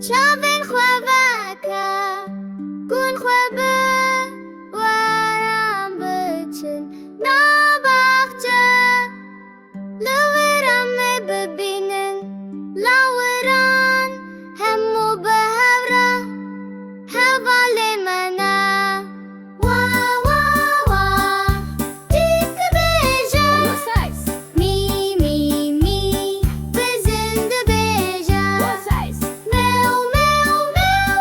Çavên xwe veke, gund xwe bi weran biçin navbexçe. Li wêran me bibînin lawiran, hemû bi hev re hevalê me ne. Wa wa wa dîk dibêje, mî mî mî bizin dibêje. Mew mew mew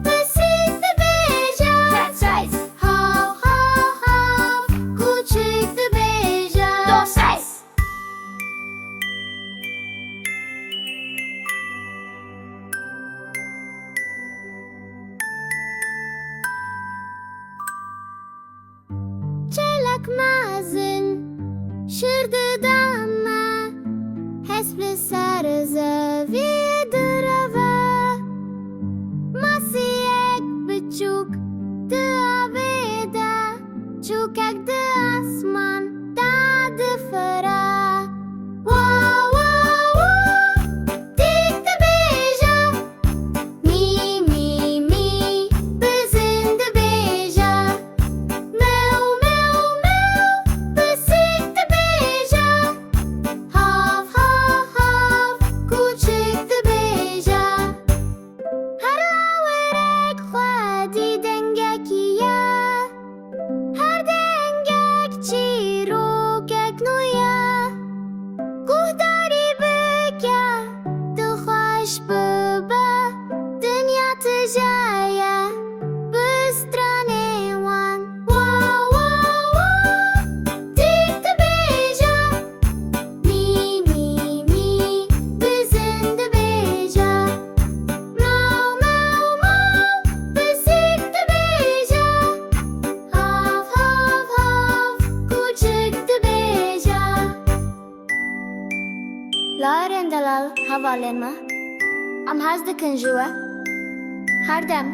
pisîk dibêje. Hav hav hav kûçik dibêje. Çêlek mezin şir dideme, hesp li ser zevî direve. Masiyek biçûk di avê de, çûkek di asman da difire. Wa wa wa dîk dibêje, mî mî mî bizin dibêje. Mew mew mew pisîk dibêje. Hav hav hav kûçik dibêje. Her lawirek xwe dî dengekî ye, her dengek çîrokek nû ye. Guhdarî bike, dixweş bibe, dinya tije ye bi stranê wan. Wa wa wa dîk dibêje, mî mî mî bizin dibêje. Mew mew mew pisîk dibêje. Hav hav hav kûçik dibêje. Lawerên delal hevalên me, em hez dikin ji we her dem